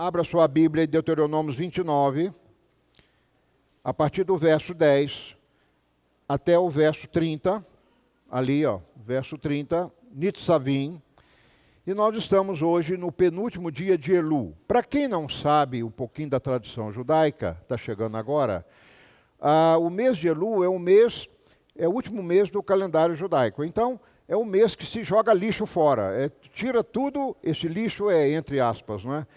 Abra sua Bíblia em Deuteronômio 29, a partir do verso 10 até o verso 30, ali, verso 30, Nitzavim, e nós estamos hoje no penúltimo dia de Elu. Para quem não sabe um pouquinho da tradição judaica, está chegando agora, o mês de Elu é o último mês do calendário judaico. Então, é o mês que se joga lixo fora. Tira tudo, esse lixo é entre aspas, não é?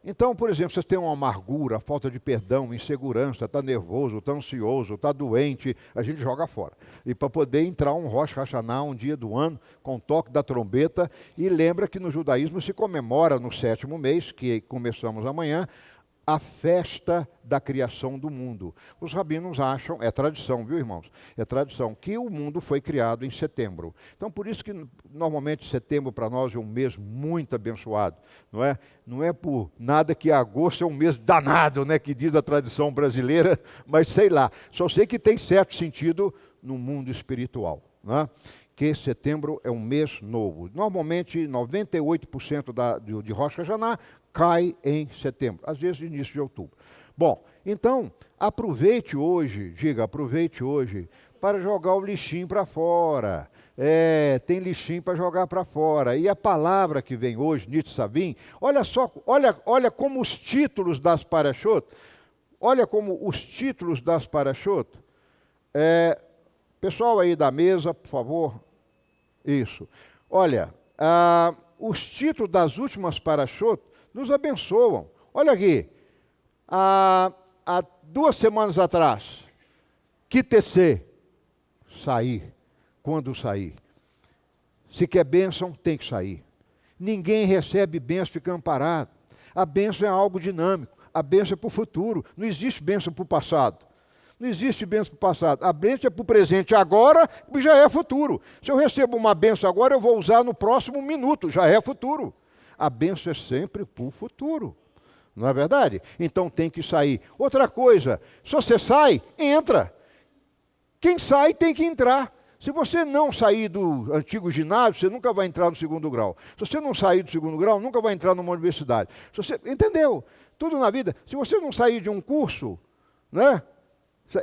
Então, por exemplo, você tem uma amargura, falta de perdão, insegurança, está nervoso, está ansioso, está doente, a gente joga fora. E para poder entrar um Rosh Hashanah, um dia do ano, com o toque da trombeta, e lembra que no judaísmo se comemora no 7º mês, que começamos amanhã, a festa da criação do mundo. Os rabinos acham, é tradição, viu, irmãos? É tradição, que o mundo foi criado em setembro. Então, por isso que normalmente setembro para nós é um mês muito abençoado, não é? Não é por nada que agosto é um mês danado, né, que diz a tradição brasileira, mas sei lá. Só sei que tem certo sentido no mundo espiritual, não é? Que setembro é um mês novo. Normalmente, 98% de Rosh Hashanah cai em setembro, às vezes início de outubro. Bom, então, aproveite hoje para jogar o lixinho para fora. Tem lixinho para jogar para fora. E a palavra que vem hoje, Nitzavim, olha só, olha como os títulos das parashot, pessoal aí da mesa, por favor, isso. Olha, os títulos das últimas parashot nos abençoam. Olha aqui, há 2 semanas atrás, Kitesê, sair, quando sair. Se quer bênção, tem que sair. Ninguém recebe bênção ficando parado. A bênção é algo dinâmico, a bênção é para o futuro, não existe bênção para o passado. Não existe bênção para o passado. A bênção é para o presente agora e já é futuro. Se eu recebo uma bênção agora, eu vou usar no próximo minuto, já é futuro. A bênção é sempre para o futuro. Não é verdade? Então tem que sair. Outra coisa, se você sai, entra. Quem sai tem que entrar. Se você não sair do antigo ginásio, você nunca vai entrar no 2º grau. Se você não sair do 2º grau, nunca vai entrar numa universidade. Entendeu? Tudo na vida. Se você não sair de um curso, né?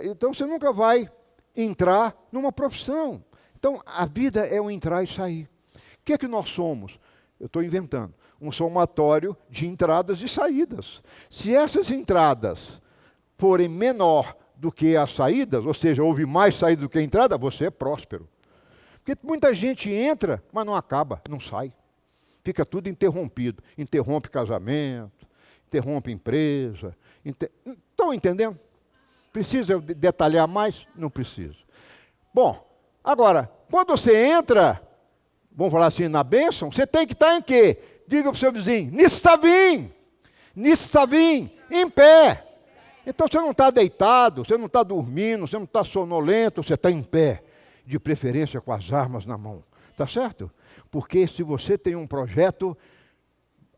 Então você nunca vai entrar numa profissão. Então a vida é um entrar e sair. O que é que nós somos? Eu estou inventando. Um somatório de entradas e saídas. Se essas entradas forem menor do que as saídas, ou seja, houve mais saída do que entrada, você é próspero. Porque muita gente entra, mas não acaba, não sai. Fica tudo interrompido. Interrompe casamento, interrompe empresa. Estão entendendo? Precisa detalhar mais? Não precisa. Bom, agora, quando você entra, vamos falar assim, na bênção, você tem que estar em quê? Diga para o seu vizinho, Nitzavim, em pé. Então você não está deitado, você não está dormindo, você não está sonolento, você está em pé. De preferência com as armas na mão. Tá certo? Porque se você tem um projeto,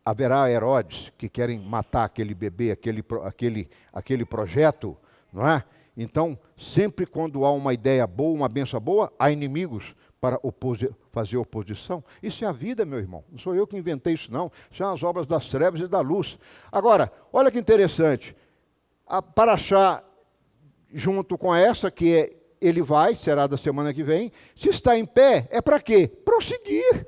haverá Herodes que querem matar aquele bebê, aquele projeto, não é? Então, sempre quando há uma ideia boa, uma benção boa, há inimigos para fazer oposição. Isso é a vida, meu irmão. Não sou eu que inventei isso, não. São as obras das trevas e da luz. Agora, olha que interessante. A Parashá, junto com essa, ele será da semana que vem. Se está em pé, é para quê? Prosseguir.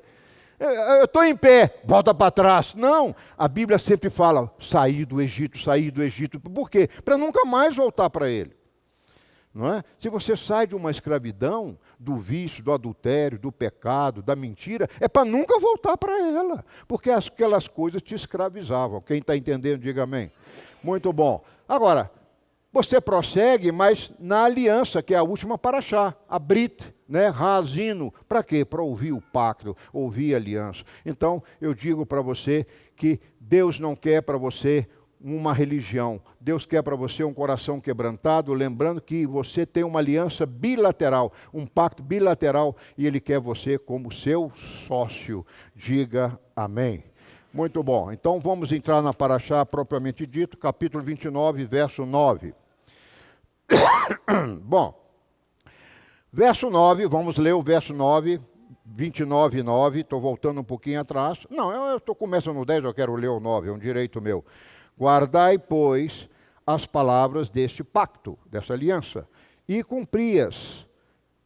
Eu estou em pé, volta para trás. Não, a Bíblia sempre fala, sair do Egito. Por quê? Para nunca mais voltar para ele. Não é? Se você sai de uma escravidão, do vício, do adultério, do pecado, da mentira, é para nunca voltar para ela, porque aquelas coisas te escravizavam. Quem está entendendo, diga amém. Muito bom. Agora, você prossegue, mas na aliança, que é a última parashá, a Brit, né? Razino. Para quê? Para ouvir o pacto, ouvir a aliança. Então, eu digo para você que Deus não quer para você uma religião. Deus quer para você um coração quebrantado, lembrando que você tem uma aliança bilateral, um pacto bilateral, e Ele quer você como seu sócio. Diga amém. Muito bom. Então vamos entrar na Parashá propriamente dito, capítulo 29, verso 9. Bom, verso 9, vamos ler o verso 9 29:9, estou voltando um pouquinho atrás. Não, eu estou começando no 10, eu quero ler o 9, é um direito meu. Guardai, pois, as palavras deste pacto, dessa aliança, e cumpri-as,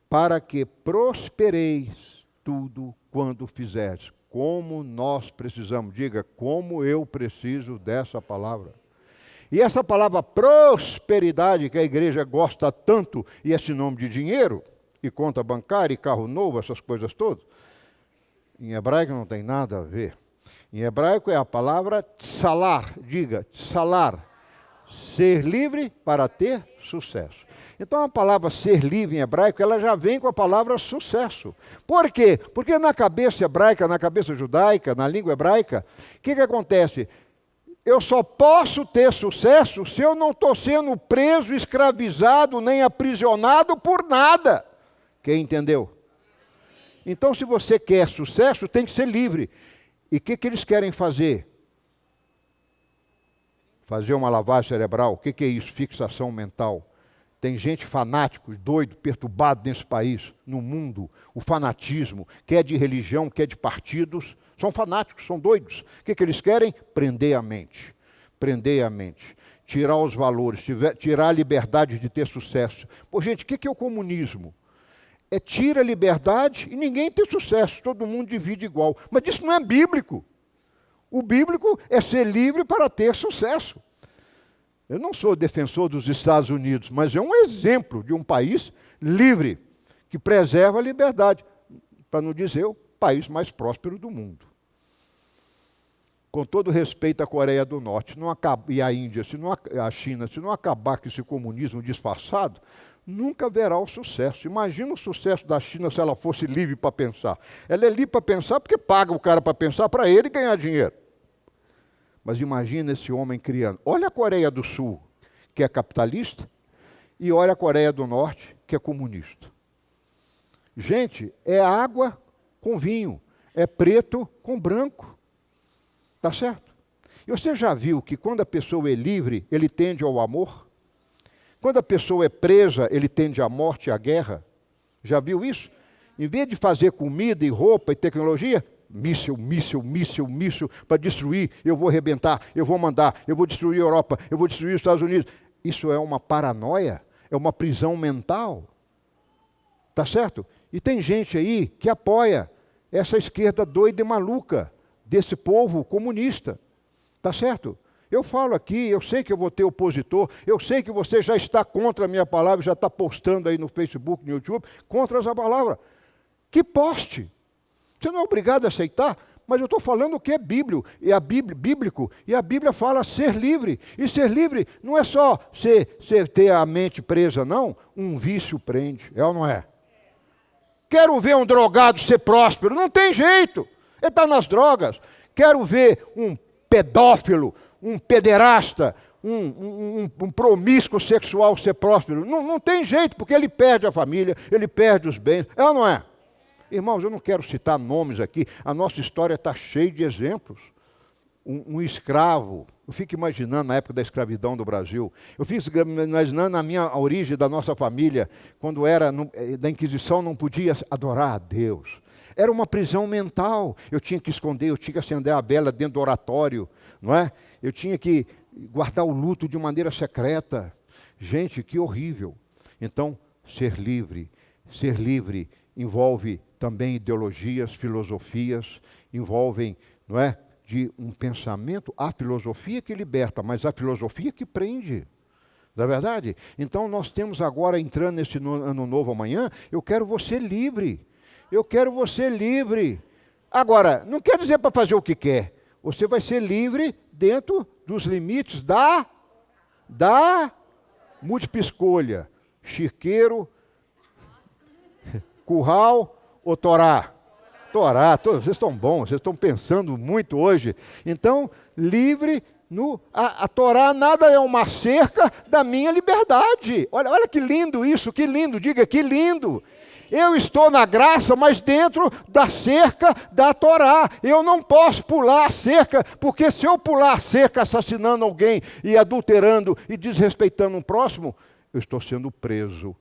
para que prospereis tudo quando fizerdes. Como nós precisamos, diga, como eu preciso dessa palavra. E essa palavra prosperidade, que a igreja gosta tanto, e esse nome de dinheiro, e conta bancária, e carro novo, essas coisas todas, em hebraico não tem nada a ver. Em hebraico é a palavra tsalar, diga, tsalar, ser livre para ter sucesso. Então a palavra ser livre em hebraico, ela já vem com a palavra sucesso. Por quê? Porque na cabeça hebraica, na cabeça judaica, na língua hebraica, o que acontece? Eu só posso ter sucesso se eu não estou sendo preso, escravizado, nem aprisionado por nada. Quem entendeu? Então, se você quer sucesso, tem que ser livre. E o que eles querem fazer? Fazer uma lavagem cerebral. O que é isso? Fixação mental. Tem gente fanático, doido, perturbado nesse país, no mundo. O fanatismo, quer de religião, quer de partidos, são fanáticos, são doidos. O que eles querem? Prender a mente. Prender a mente. Tirar os valores, tirar a liberdade de ter sucesso. Pô, gente, o que é o comunismo? Tira a liberdade e ninguém tem sucesso, todo mundo divide igual. Mas isso não é bíblico. O bíblico é ser livre para ter sucesso. Eu não sou defensor dos Estados Unidos, mas é um exemplo de um país livre, que preserva a liberdade, para não dizer o país mais próspero do mundo. Com todo respeito à Coreia do Norte e à Índia, a China, se não acabar com esse comunismo disfarçado, nunca haverá o sucesso. Imagina o sucesso da China se ela fosse livre para pensar. Ela é livre para pensar porque paga o cara para pensar para ele ganhar dinheiro. Mas imagina esse homem criando. Olha a Coreia do Sul, que é capitalista, e olha a Coreia do Norte, que é comunista. Gente, é água com vinho, é preto com branco. Tá certo? E você já viu que quando a pessoa é livre, ele tende ao amor? Quando a pessoa é presa, ele tende à morte e à guerra. Já viu isso? Em vez de fazer comida e roupa e tecnologia, míssil, para destruir, eu vou arrebentar, eu vou mandar, eu vou destruir a Europa, eu vou destruir os Estados Unidos. Isso é uma paranoia, é uma prisão mental. Tá certo? E tem gente aí que apoia essa esquerda doida e maluca desse povo comunista. Tá certo? Eu falo aqui, eu sei que eu vou ter opositor, eu sei que você já está contra a minha palavra, já está postando aí no Facebook, no YouTube, contra essa palavra. Que poste! Você não é obrigado a aceitar, mas eu estou falando o que é bíblico, e a Bíblia fala ser livre. E ser livre não é só ter a mente presa, não. Um vício prende, é ou não é? Quero ver um drogado ser próspero, não tem jeito. Ele está nas drogas. Quero ver um pedófilo, um pederasta, um promíscuo sexual ser próspero. Não tem jeito, porque ele perde a família, ele perde os bens. É ou não é? Irmãos, eu não quero citar nomes aqui, a nossa história está cheia de exemplos. Um escravo, eu fico imaginando na época da escravidão do Brasil, eu fico imaginando a minha origem da nossa família, quando era da Inquisição, não podia adorar a Deus. Era uma prisão mental, eu tinha que esconder, eu tinha que acender a vela dentro do oratório, não é? Eu tinha que guardar o luto de maneira secreta. Gente, que horrível. Então, ser livre envolve também ideologias, filosofias, envolvem, não é, de um pensamento, a filosofia que liberta, mas a filosofia que prende. Não é verdade? Então nós temos agora, entrando nesse ano novo amanhã, eu quero você livre. Eu quero você livre. Agora, não quer dizer para fazer o que quer. Você vai ser livre dentro dos limites da múltipla escolha. Chiqueiro, curral ou Torá? Torá, vocês estão bons, vocês estão pensando muito hoje. Então, livre, a Torá nada é uma cerca da minha liberdade. Olha que lindo isso, que lindo, diga que lindo. Eu estou na graça, mas dentro da cerca da Torá. Eu não posso pular a cerca, porque se eu pular a cerca assassinando alguém e adulterando e desrespeitando um próximo, eu estou sendo preso.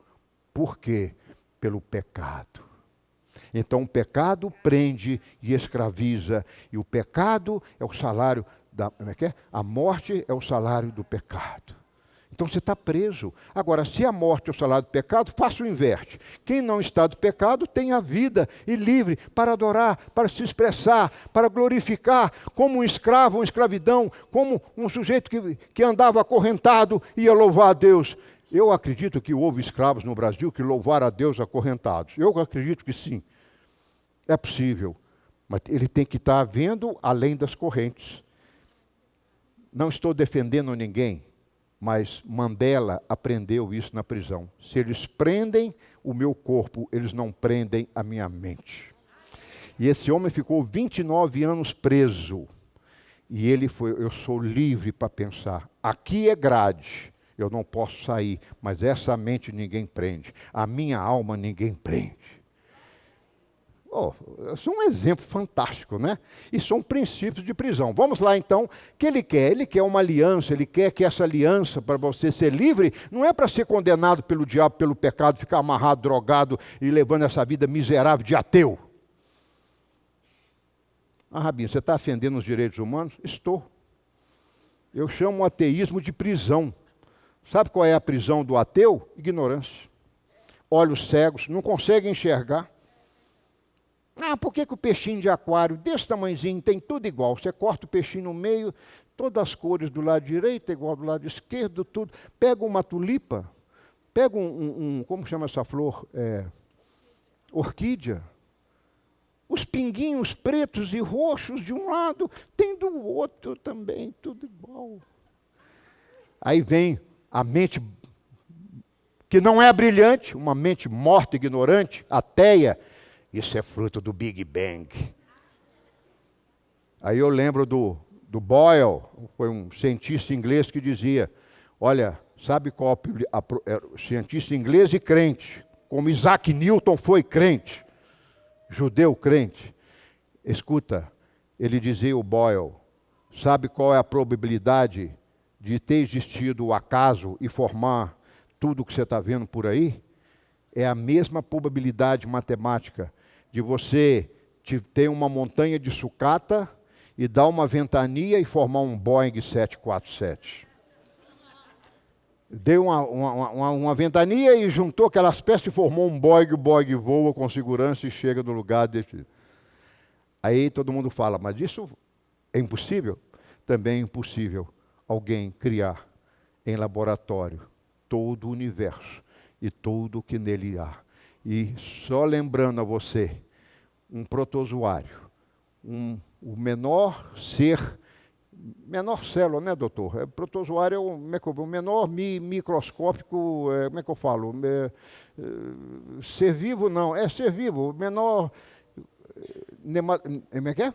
Por quê? Pelo pecado. Então o pecado prende e escraviza. E o pecado é o salário como é que é? A morte é o salário do pecado. Então você está preso. Agora, se a morte é o salário do pecado, faça o inverte. Quem não está do pecado tem a vida e livre para adorar, para se expressar, para glorificar, como um escravo, uma escravidão, como um sujeito que andava acorrentado e ia louvar a Deus. Eu acredito que houve escravos no Brasil que louvaram a Deus acorrentados. Eu acredito que sim. É possível. Mas ele tem que estar vendo além das correntes. Não estou defendendo ninguém. Mas Mandela aprendeu isso na prisão. Se eles prendem o meu corpo, eles não prendem a minha mente. E esse homem ficou 29 anos preso. E ele foi, eu sou livre para pensar. Aqui é grade, eu não posso sair, mas essa mente ninguém prende. A minha alma ninguém prende. Oh, isso é um exemplo fantástico, né? E são princípios de prisão. Vamos lá, então. O que ele quer? Ele quer uma aliança, ele quer que essa aliança, para você ser livre, não é para ser condenado pelo diabo, pelo pecado, ficar amarrado, drogado e levando essa vida miserável de ateu. Ah, Rabinho, você está ofendendo os direitos humanos? Estou. Eu chamo o ateísmo de prisão. Sabe qual é a prisão do ateu? Ignorância. Olhos cegos, não consegue enxergar. Ah, por que o peixinho de aquário, desse tamanhozinho, tem tudo igual? Você corta o peixinho no meio, todas as cores do lado direito, igual do lado esquerdo, tudo. Pega uma tulipa, pega como chama essa flor? Orquídea. Os pinguinhos pretos e roxos de um lado, tem do outro também, tudo igual. Aí vem a mente que não é brilhante, uma mente morta, ignorante, ateia. Isso é fruto do Big Bang. Aí eu lembro do Boyle, foi um cientista inglês que dizia, olha, sabe qual cientista inglês e crente, como Isaac Newton foi crente, judeu crente. Escuta, ele dizia o Boyle, sabe qual é a probabilidade de ter existido o acaso e formar tudo o que você está vendo por aí? É a mesma probabilidade matemática de você ter uma montanha de sucata e dar uma ventania e formar um Boeing 747. Deu uma ventania e juntou aquelas peças e formou um Boeing, o Boeing voa com segurança e chega no lugar desse. Aí todo mundo fala, mas isso é impossível? Também é impossível alguém criar em laboratório todo o universo e tudo o que nele há. E só lembrando a você, um protozoário, o menor ser, menor célula, né, doutor? Protozoário é o menor microscópico, como é que eu falo? Ser vivo não, é ser vivo, o menor, como é que é?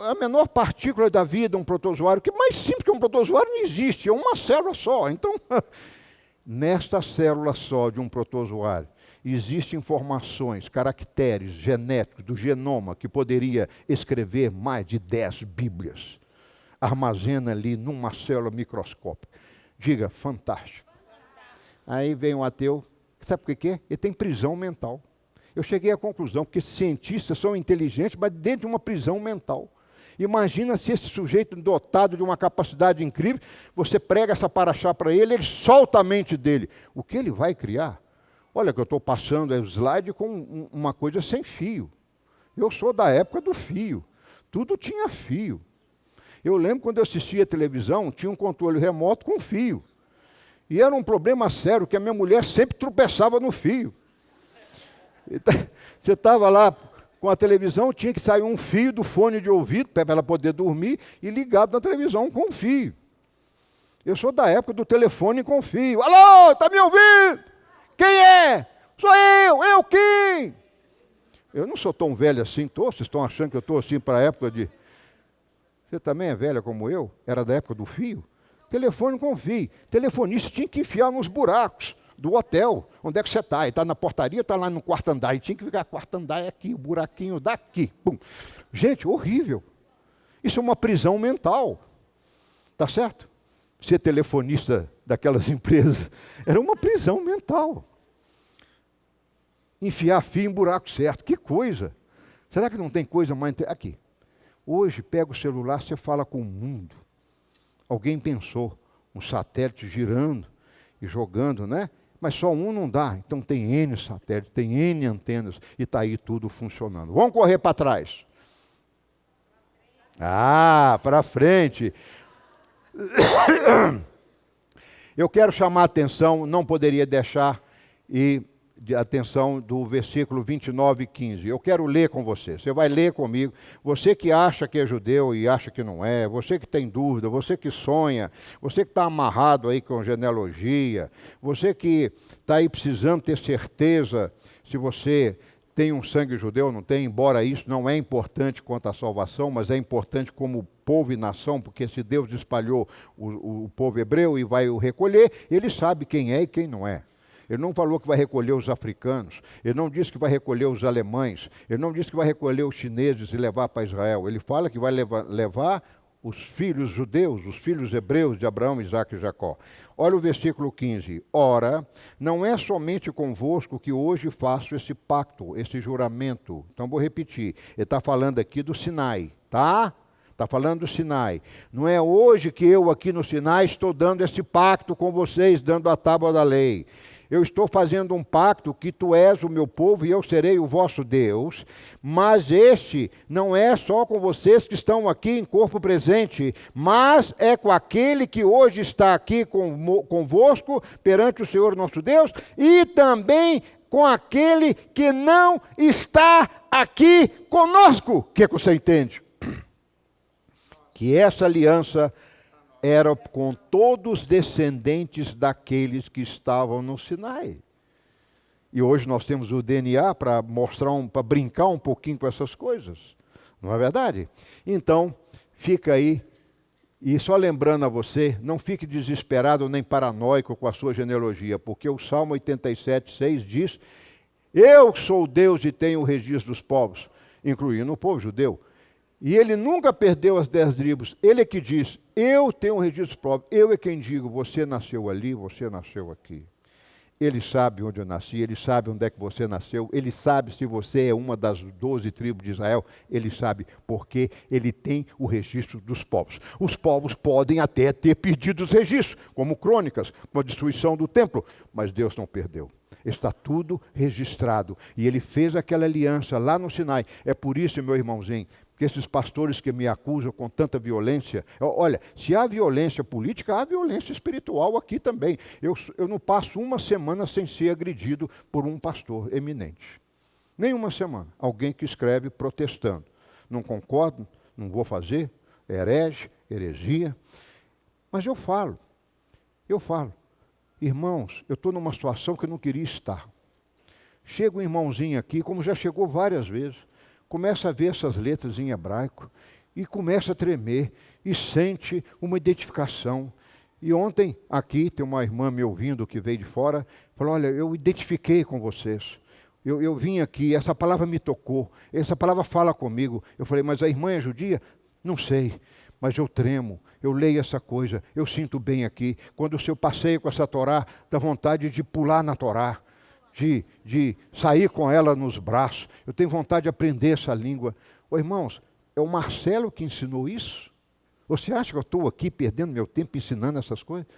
A menor partícula da vida, um protozoário, que mais simples que um protozoário não existe, é uma célula só. Então, nesta célula só de um protozoário, existem informações, caracteres genéticos do genoma que poderia escrever mais de 10 Bíblias. Armazena ali numa célula microscópica. Diga, fantástico. Aí vem um ateu, sabe por que é? Ele tem prisão mental. Eu cheguei à conclusão que cientistas são inteligentes, mas dentro de uma prisão mental. Imagina se esse sujeito dotado de uma capacidade incrível, você prega essa paraxá para ele, ele solta a mente dele. O que ele vai criar? Olha que eu estou passando o slide com uma coisa sem fio. Eu sou da época do fio. Tudo tinha fio. Eu lembro quando eu assistia a televisão, tinha um controle remoto com fio. E era um problema sério, que a minha mulher sempre tropeçava no fio. Você estava lá com a televisão, tinha que sair um fio do fone de ouvido para ela poder dormir e ligado na televisão com fio. Eu sou da época do telefone com fio. Alô, está me ouvindo? Quem é? Sou eu quem? Eu não sou tão velho assim, vocês estão achando que eu estou assim para a época de... Você também é velha como eu? Era da época do fio? Telefone com fio. Telefonista tinha que enfiar nos buracos do hotel. Onde é que você está? Está na portaria, está lá no quarto andar. E tinha que ficar, quarto andar é aqui, o buraquinho daqui. Pum. Gente, horrível. Isso é uma prisão mental. Tá certo? Ser telefonista daquelas empresas era uma prisão mental. enfiar fio em buraco certo. Que coisa! Será que não tem coisa mais... Aqui. Hoje, pega o celular, você fala com o mundo. Alguém pensou, um satélite girando e jogando, né? Mas só um não dá. Então tem N satélites, tem N antenas e está aí tudo funcionando. Vamos correr para trás. Para frente. Eu quero chamar a atenção, não poderia deixar de atenção do versículo 29 e 15. Eu quero ler com você. Você vai ler comigo. Você que acha que é judeu e acha que não é, você que tem dúvida, você que sonha, você que está amarrado aí com genealogia, você que está aí precisando ter certeza se você tem um sangue judeu ou não tem, embora isso não é importante quanto à salvação, mas é importante como povo e nação, porque se Deus espalhou o povo hebreu e vai o recolher, ele sabe quem é e quem não é. Ele não falou que vai recolher os africanos, ele não disse que vai recolher os alemães, ele não disse que vai recolher os chineses e levar para Israel. Ele fala que vai levar os filhos judeus, os filhos hebreus de Abraão, Isaque e Jacó. Olha o versículo 15. Ora, não é somente convosco que hoje faço esse pacto, esse juramento. Então vou repetir. Ele está falando aqui do Sinai, tá? Está falando do Sinai. Não é hoje que eu aqui no Sinai estou dando esse pacto com vocês, dando a tábua da lei. Eu estou fazendo um pacto que tu és o meu povo e eu serei o vosso Deus, mas este não é só com vocês que estão aqui em corpo presente, mas é com aquele que hoje está aqui convosco perante o Senhor nosso Deus e também com aquele que não está aqui conosco. O que você entende? Que essa aliança era com todos os descendentes daqueles que estavam no Sinai. E hoje nós temos o DNA para mostrar, para brincar um pouquinho com essas coisas. Não é verdade? Então, fica aí. E só lembrando a você, não fique desesperado nem paranoico com a sua genealogia, porque o Salmo 87:6 diz: eu sou Deus e tenho o registro dos povos, incluindo o povo judeu. E ele nunca perdeu as 10 tribos. Ele é que diz, eu tenho um registro próprio. Eu é quem digo, você nasceu ali, você nasceu aqui. Ele sabe onde eu nasci, ele sabe onde é que você nasceu, ele sabe se você é uma das 12 tribos de Israel, ele sabe porque ele tem o registro dos povos. Os povos podem até ter perdido os registros, como Crônicas, com a destruição do templo, mas Deus não perdeu. Está tudo registrado. E ele fez aquela aliança lá no Sinai. É por isso, meu irmãozinho, que esses pastores que me acusam com tanta violência, olha, se há violência política, há violência espiritual aqui também. Eu não passo uma semana sem ser agredido por um pastor eminente. Nem uma semana. Alguém que escreve protestando. Não concordo, não vou fazer, herege, heresia. Mas eu falo. Irmãos, eu estou numa situação que eu não queria estar. Chega um irmãozinho aqui, como já chegou várias vezes, começa a ver essas letras em hebraico e começa a tremer e sente uma identificação. E ontem aqui tem uma irmã me ouvindo que veio de fora, falou, olha, eu identifiquei com vocês. Eu vim aqui, essa palavra me tocou, essa palavra fala comigo. Eu falei, mas a irmã é judia? Não sei, mas eu tremo, eu leio essa coisa, eu sinto bem aqui. Quando eu passeio com essa Torá, dá vontade de pular na Torá. De sair com ela nos braços. Eu tenho vontade de aprender essa língua. Ô, irmãos, é o Marcelo que ensinou isso? Você acha que eu estou aqui perdendo meu tempo ensinando essas coisas?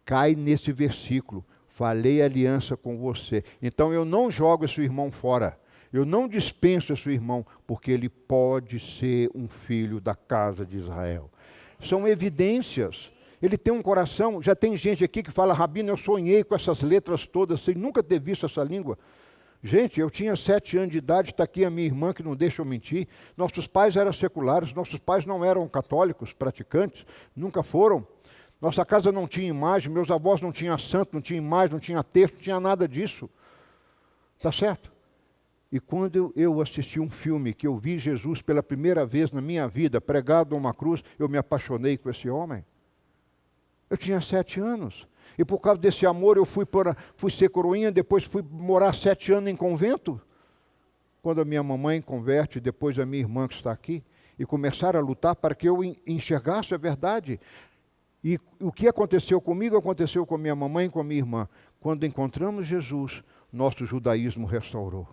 Cai nesse versículo. Falei aliança com você. Então eu não jogo esse irmão fora. Eu não dispenso esse irmão, porque ele pode ser um filho da casa de Israel. São evidências. Ele tem um coração, já tem gente aqui que fala, Rabino, eu sonhei com essas letras todas, sem nunca ter visto essa língua. Gente, eu tinha 7 anos de idade, está aqui a minha irmã que não deixa eu mentir. Nossos pais eram seculares, nossos pais não eram católicos, praticantes, nunca foram. Nossa casa não tinha imagem, meus avós não tinham santo, não tinha imagem, não tinha texto, não tinha nada disso. Tá certo? E quando eu assisti um filme que eu vi Jesus pela primeira vez na minha vida, pregado numa cruz, eu me apaixonei com esse homem. Eu tinha 7 anos. E por causa desse amor eu fui ser coroinha, depois fui morar 7 anos em convento. Quando a minha mamãe converte, depois a minha irmã que está aqui, e começaram a lutar para que eu enxergasse a verdade. E o que aconteceu comigo, aconteceu com a minha mamãe e com a minha irmã. Quando encontramos Jesus, nosso judaísmo restaurou.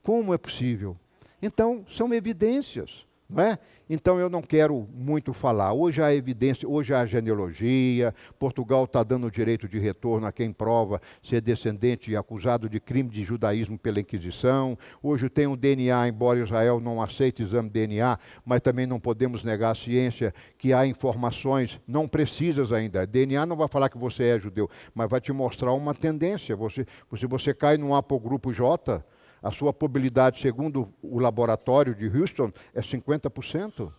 Como é possível? Então, são evidências, não é? Então, eu não quero muito falar. Hoje há evidência, hoje há genealogia, Portugal está dando direito de retorno a quem prova ser descendente e acusado de crime de judaísmo pela Inquisição. Hoje tem um DNA, embora Israel não aceite exame de DNA, mas também não podemos negar a ciência que há informações não precisas ainda. DNA não vai falar que você é judeu, mas vai te mostrar uma tendência. Se você cai num apogrupo J, a sua probabilidade, segundo o laboratório de Houston, é 50%.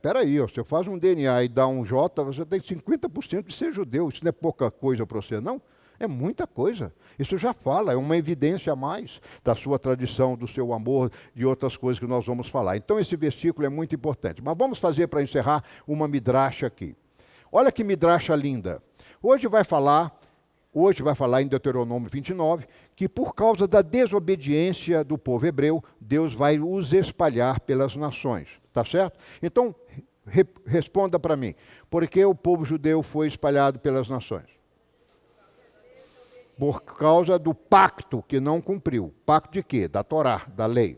Peraí, você faz um DNA e dá um J, você tem 50% de ser judeu. Isso não é pouca coisa para você, não? É muita coisa. Isso já fala, é uma evidência a mais da sua tradição, do seu amor, de outras coisas que nós vamos falar. Então, esse versículo é muito importante. Mas vamos fazer, para encerrar, uma midrasha aqui. Olha que midrasha linda. Hoje vai falar em Deuteronômio 29, que por causa da desobediência do povo hebreu, Deus vai os espalhar pelas nações. Tá certo? Então, responda para mim. Por que o povo judeu foi espalhado pelas nações? Por causa do pacto que não cumpriu. Pacto de quê? Da Torá, da lei.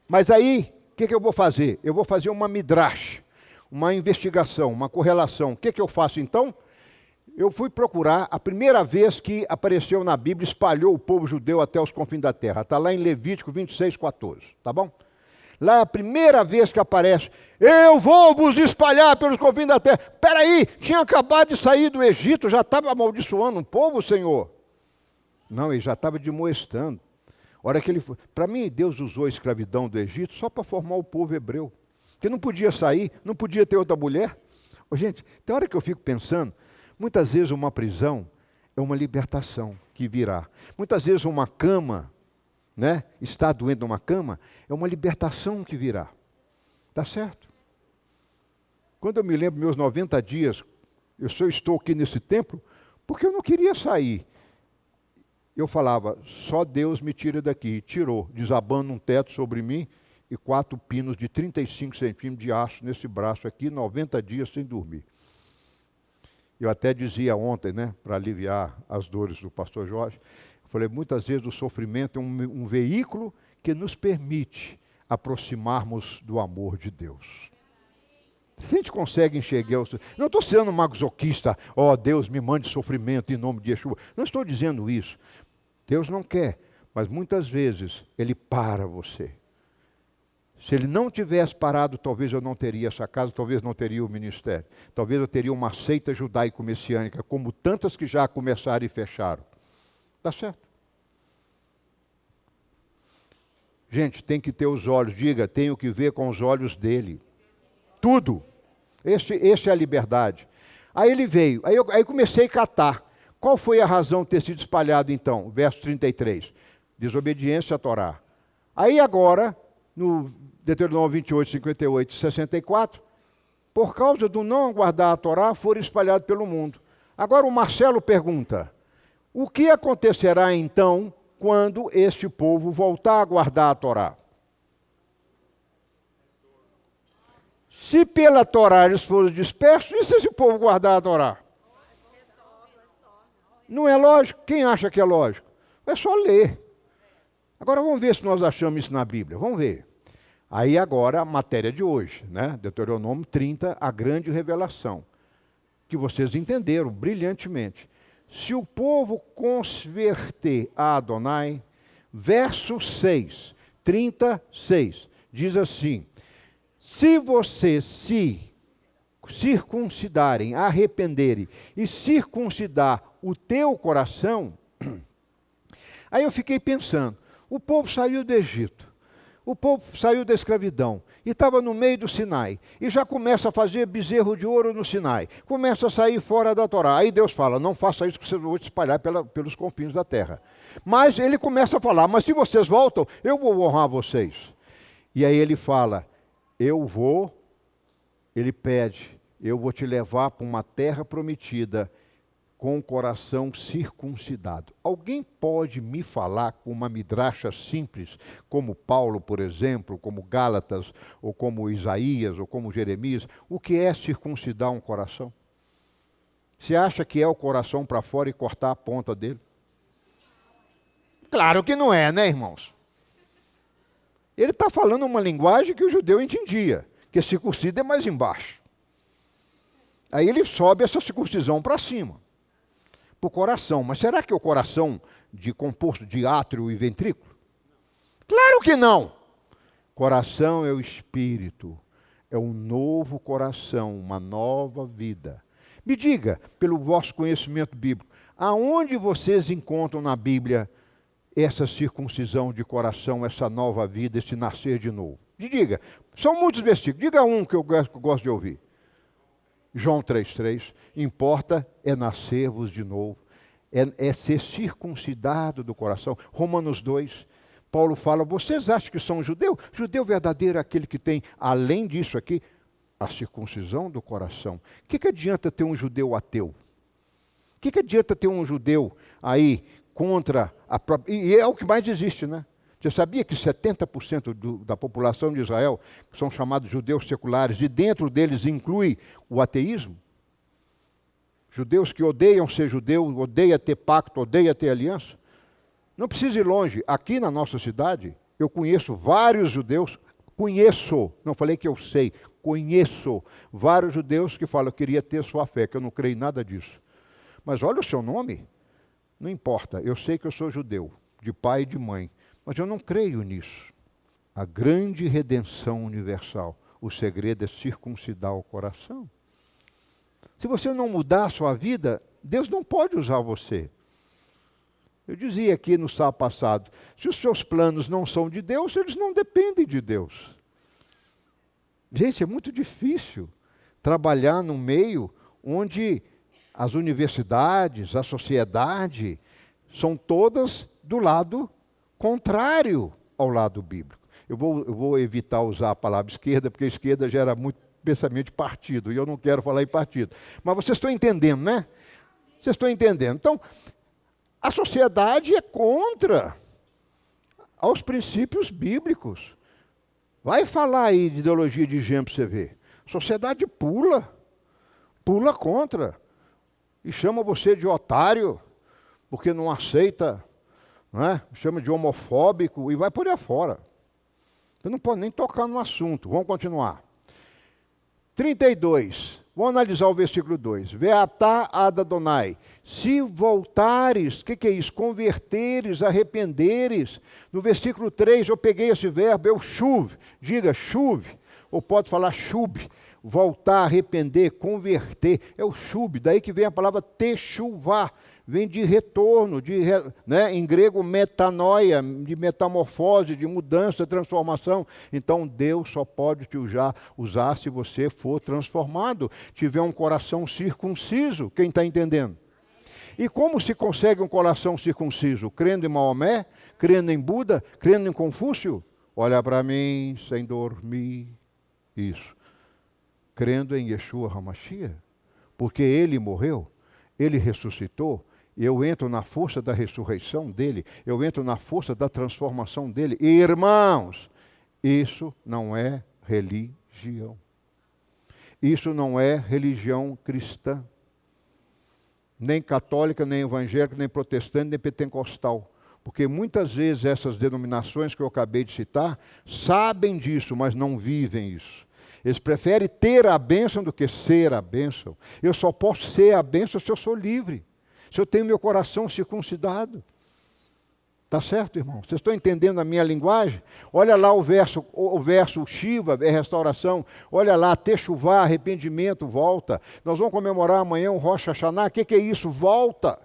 Mas aí, o que eu vou fazer? Eu vou fazer uma midrash, uma investigação, uma correlação. O que eu faço então? Eu fui procurar a primeira vez que apareceu na Bíblia, espalhou o povo judeu até os confins da terra. Está lá em Levítico 26:14, tá bom? Lá é a primeira vez que aparece, eu vou vos espalhar pelos confins da terra. Espera aí, tinha acabado de sair do Egito, já estava amaldiçoando um povo, Senhor? Não, ele já estava demoestando. Hora que ele foi. Para mim, Deus usou a escravidão do Egito só para formar o povo hebreu. Que não podia sair, não podia ter outra mulher. Gente, tem hora que eu fico pensando, muitas vezes uma prisão é uma libertação que virá. Muitas vezes uma cama, né, estar doente numa cama, é uma libertação que virá. Tá certo? Quando eu me lembro meus 90 dias, eu só estou aqui nesse templo porque eu não queria sair. Eu falava, só Deus me tira daqui. E tirou, desabando um teto sobre mim e 4 pinos de 35 centímetros de aço nesse braço aqui, 90 dias sem dormir. Eu até dizia ontem, né, para aliviar as dores do pastor Jorge, eu falei, muitas vezes o sofrimento é um veículo que nos permite aproximarmos do amor de Deus. Se a gente consegue enxergar, não estou sendo masoquista, Deus me mande sofrimento em nome de Yeshua. Não estou dizendo isso. Deus não quer, mas muitas vezes Ele para você. Se Ele não tivesse parado, talvez eu não teria essa casa, talvez não teria o ministério. Talvez eu teria uma seita judaico-messiânica, como tantas que já começaram e fecharam. Tá certo? Gente, tem que ter os olhos, diga, tenho que ver com os olhos dele. Tudo. Esse é a liberdade. Aí ele veio, aí comecei a catar. Qual foi a razão de ter sido espalhado então? Verso 33. Desobediência à Torá. Aí agora, no Deuteronômio 28, 58 e 64, por causa do não guardar a Torá, foram espalhados pelo mundo. Agora o Marcelo pergunta, o que acontecerá então quando este povo voltar a guardar a Torá? Se pela Torá eles foram dispersos, e se esse povo guardar a Torá? Não é lógico? Quem acha que é lógico? É só ler. Agora vamos ver se nós achamos isso na Bíblia. Vamos ver. Aí agora a matéria de hoje, né? Deuteronômio 30, a grande revelação. Que vocês entenderam brilhantemente. Se o povo converter a Adonai, verso 6, 36, diz assim, se vocês se circuncidarem, arrependerem e circuncidar o teu coração, aí eu fiquei pensando, o povo saiu do Egito, o povo saiu da escravidão e estava no meio do Sinai e já começa a fazer bezerro de ouro no Sinai, começa a sair fora da Torá. Aí Deus fala, não faça isso que vocês vão te espalhar pelos confins da terra. Mas ele começa a falar, mas se vocês voltam, eu vou honrar vocês. E aí ele fala, ele pede, eu vou te levar para uma terra prometida com o coração circuncidado. Alguém pode me falar com uma midrasha simples, como Paulo, por exemplo, como Gálatas, ou como Isaías, ou como Jeremias, o que é circuncidar um coração? Você acha que é o coração para fora e cortar a ponta dele? Claro que não é, né, irmãos? Ele está falando uma linguagem que o judeu entendia, que circuncida é mais embaixo. Aí ele sobe essa circuncisão para cima, para o coração. Mas será que é o coração composto de átrio e ventrículo? Claro que não! Coração é o espírito, é um novo coração, uma nova vida. Me diga, pelo vosso conhecimento bíblico, aonde vocês encontram na Bíblia essa circuncisão de coração, essa nova vida, esse nascer de novo? Me diga, são muitos versículos, diga um que eu gosto de ouvir. João 3,3, importa é nascer-vos de novo, é ser circuncidado do coração. Romanos 2, Paulo fala, vocês acham que são judeu? Judeu verdadeiro é aquele que tem, além disso aqui, a circuncisão do coração. O que adianta ter um judeu ateu? O que adianta ter um judeu aí contra a própria... E é o que mais existe, né? Você sabia que 70% da população de Israel são chamados judeus seculares e dentro deles inclui o ateísmo? Judeus que odeiam ser judeus, odeiam ter pacto, odeiam ter aliança? Não precisa ir longe. Aqui na nossa cidade, eu conheço vários judeus, não falei que eu sei, conheço vários judeus que falam, eu queria ter sua fé, que eu não creio em nada disso. Mas olha o seu nome, não importa, eu sei que eu sou judeu, de pai e de mãe, mas eu não creio nisso. A grande redenção universal, o segredo é circuncidar o coração. Se você não mudar a sua vida, Deus não pode usar você. Eu dizia aqui no sábado passado, se os seus planos não são de Deus, eles não dependem de Deus. Gente, é muito difícil trabalhar num meio onde as universidades, a sociedade, são todas do lado contrário ao lado bíblico. Eu vou evitar usar a palavra esquerda, porque a esquerda gera muito pensamento de partido, e eu não quero falar em partido. Mas vocês estão entendendo, né? Vocês estão entendendo. Então, a sociedade é contra aos princípios bíblicos. Vai falar aí de ideologia de gênero para você ver. A sociedade pula contra. E chama você de otário, porque não aceita, né? Chama de homofóbico e vai por aí afora. Você não pode nem tocar no assunto. Vamos continuar. 32. Vamos analisar o versículo 2. Veatá ad Adonai. Se voltares, o que é isso? Converteres, arrependeres. No versículo 3 eu peguei esse verbo, eu chuve. Diga chuve, ou pode falar chube. Voltar, arrepender, converter. É o chube, daí que vem a palavra techuvá. Vem de retorno, né, em grego metanoia, de metamorfose, de mudança, transformação. Então Deus só pode te usar se você for transformado, tiver um coração circunciso. Quem está entendendo? E como se consegue um coração circunciso? Crendo em Maomé, crendo em Buda, crendo em Confúcio? Olha para mim sem dormir. Isso. Crendo em Yeshua HaMashiach, porque ele morreu, ele ressuscitou. Eu entro na força da ressurreição dele, eu entro na força da transformação dele. E, irmãos, isso não é religião. Isso não é religião cristã. Nem católica, nem evangélica, nem protestante, nem pentecostal. Porque muitas vezes essas denominações que eu acabei de citar sabem disso, mas não vivem isso. Eles preferem ter a bênção do que ser a bênção. Eu só posso ser a bênção se eu sou livre. Se eu tenho meu coração circuncidado. Tá certo, irmão? Vocês estão entendendo a minha linguagem? Olha lá o verso Shiva, é restauração. Olha lá, Techuvá, arrependimento, volta. Nós vamos comemorar amanhã o Rosh Hashanah. O que é isso? Volta.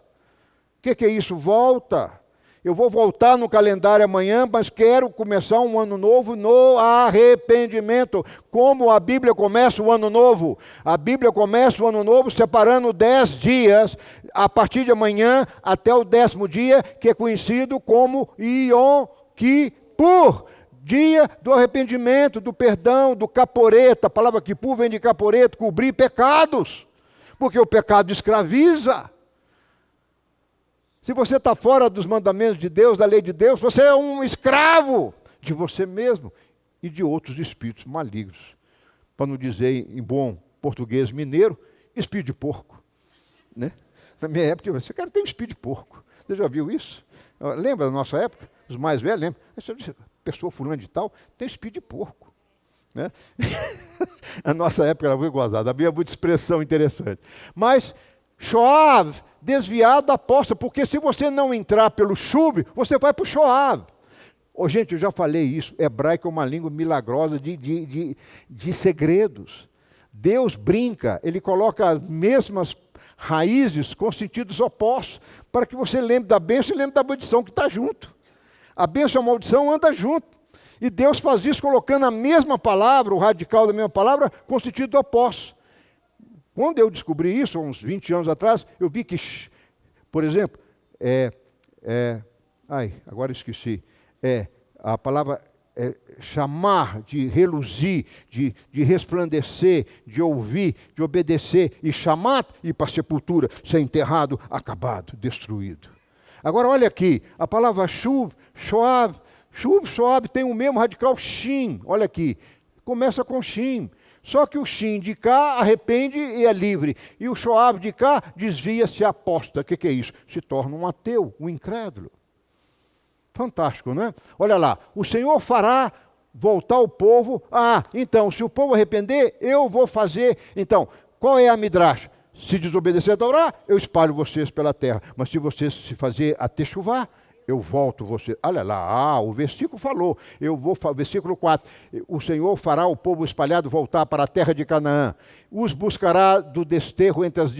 O que é isso? Volta. Eu vou voltar no calendário amanhã, mas quero começar um ano novo no arrependimento. Como a Bíblia começa o ano novo? A Bíblia começa o ano novo separando 10 dias, a partir de amanhã até o 10º dia, que é conhecido como Yom Kippur. Dia do arrependimento, do perdão, do caporeta. A palavra Kippur vem de caporeta, cobrir pecados. Porque o pecado escraviza. Se você está fora dos mandamentos de Deus, da lei de Deus, você é um escravo de você mesmo e de outros espíritos malignos. Para não dizer em bom português mineiro, espírito de porco. né? Na minha época, esse cara tem espírito de porco. Você já viu isso? Lembra da nossa época? Os mais velhos lembram. Essa pessoa fulana de tal tem espírito de porco. Né? A nossa época era muito gozada, havia muita expressão interessante. Mas Shoav, desviado da aposta, porque se você não entrar pelo Shuv, você vai para o Shoav. Oh, gente, eu já falei isso, hebraico é uma língua milagrosa de segredos. Deus brinca, Ele coloca as mesmas raízes com sentidos opostos, para que você lembre da bênção e lembre da maldição que está junto. A bênção e a maldição andam junto. E Deus faz isso colocando a mesma palavra, o radical da mesma palavra, com sentido oposto. Quando eu descobri isso, há uns 20 anos atrás, eu vi que, por exemplo, agora esqueci, a palavra chamar, de reluzir, de resplandecer, de ouvir, de obedecer, e chamar, ir para a sepultura, ser enterrado, acabado, destruído. Agora olha aqui, a palavra Shuv, Shoav, tem o mesmo radical Shin, olha aqui, começa com Shin. Só que o Shin de cá arrepende e é livre. E o Shoav de cá desvia-se e aposta. O que é isso? Se torna um ateu, um incrédulo. Fantástico, não é? Olha lá, o Senhor fará voltar o povo. Então, se o povo arrepender, eu vou fazer. Então, qual é a midrash? Se desobedecer a Torá, eu espalho vocês pela terra. Mas se vocês se fazer a techuvá, eu volto você. Olha lá, o versículo falou, versículo 4, o Senhor fará o povo espalhado voltar para a terra de Canaã, os buscará do desterro entre as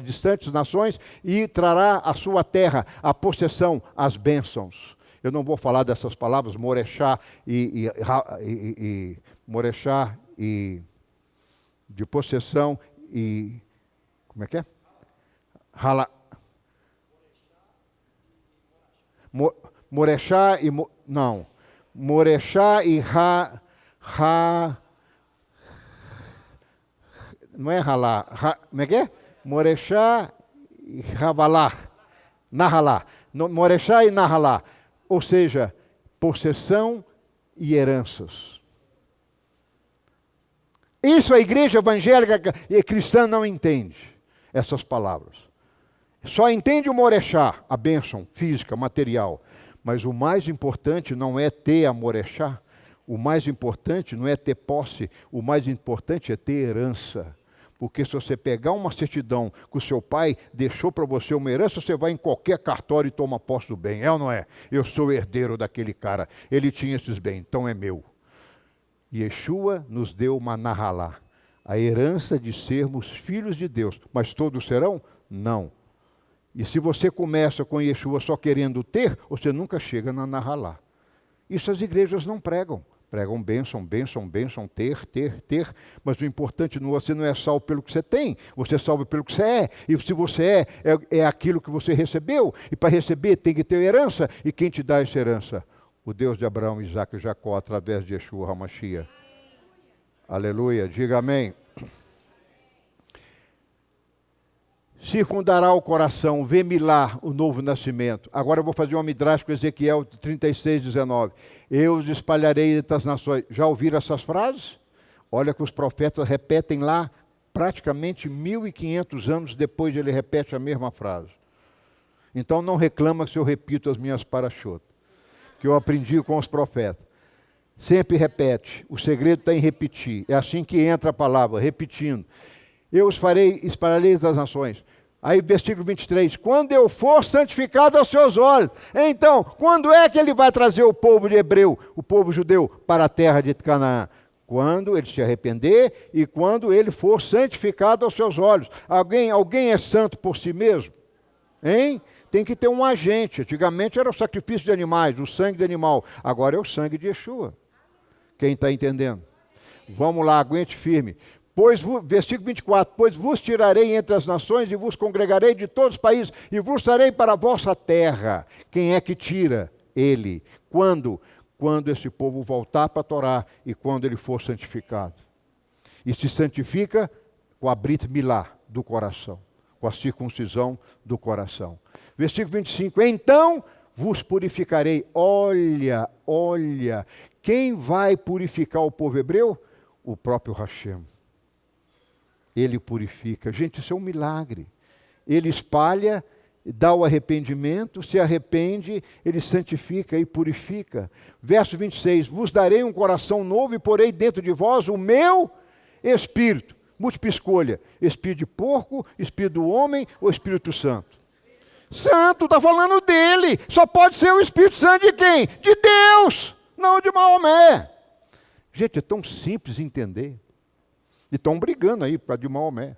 distantes nações e trará a sua terra, a possessão, as bênçãos. Eu não vou falar dessas palavras, Morechá Morechá e de possessão e, como é que é? Morechá e... Não. Morechá e não é Halá. Como é que é? Morechá e Ravalá. Nahalá. Morechá e Nahalá. Ou seja, possessão e heranças. Isso a igreja evangélica e cristã não entende, essas palavras. Só entende o Morechá, a bênção física, material. Mas o mais importante não é ter a Morechá, o mais importante não é ter posse, o mais importante é ter herança. Porque se você pegar uma certidão que o seu pai deixou para você uma herança, você vai em qualquer cartório e toma posse do bem. É ou não é? Eu sou herdeiro daquele cara, ele tinha esses bens, então é meu. Yeshua nos deu uma nahalá, a herança de sermos filhos de Deus. Mas todos serão? Não. E se você começa com Yeshua só querendo ter, você nunca chega na nahalá. Isso as igrejas não pregam. Pregam bênção, bênção, bênção, ter. Mas o importante você não é salvo pelo que você tem, você é salvo pelo que você é. E se você é aquilo que você recebeu. E para receber tem que ter herança. E quem te dá essa herança? O Deus de Abraão, Isaac e Jacó, através de Yeshua HaMashiach. Aleluia, diga amém. Circundará o coração, vê-me lá o novo nascimento. Agora eu vou fazer uma midrash com Ezequiel 36, 19. Eu os espalharei entre as nações. Já ouviram essas frases? Olha que os profetas repetem lá, praticamente 1.500 anos depois ele repete a mesma frase. Então não reclama se eu repito as minhas parashot, que eu aprendi com os profetas. Sempre repete, o segredo está em repetir. É assim que entra a palavra, repetindo. Eu os espalharei das nações. Aí versículo 23, quando eu for santificado aos seus olhos. Então, quando é que ele vai trazer o povo de Hebreu, o povo judeu, para a terra de Canaã? Quando ele se arrepender e quando ele for santificado aos seus olhos. Alguém é santo por si mesmo? Hein? Tem que ter um agente. Antigamente era o sacrifício de animais, o sangue de animal. Agora é o sangue de Yeshua. Quem está entendendo? Vamos lá, aguente firme. Versículo 24, pois vos tirarei entre as nações e vos congregarei de todos os países e vos trarei para a vossa terra. Quem é que tira? Ele. Quando? Quando esse povo voltar para a Torá e quando ele for santificado. E se santifica com a Brit Milá do coração, com a circuncisão do coração. Versículo 25, então vos purificarei. Olha, quem vai purificar o povo hebreu? O próprio Hashem. Ele purifica. Gente, isso é um milagre. ele espalha, dá o arrependimento, se arrepende, ele santifica e purifica. Verso 26, vos darei um coração novo e porei dentro de vós o meu espírito. Múltipla escolha, espírito de porco, espírito do homem ou Espírito Santo? Santo, está falando dele. Só pode ser o Espírito Santo de quem? De Deus, não de Maomé. Gente, é tão simples entender. E estão brigando aí para de Maomé.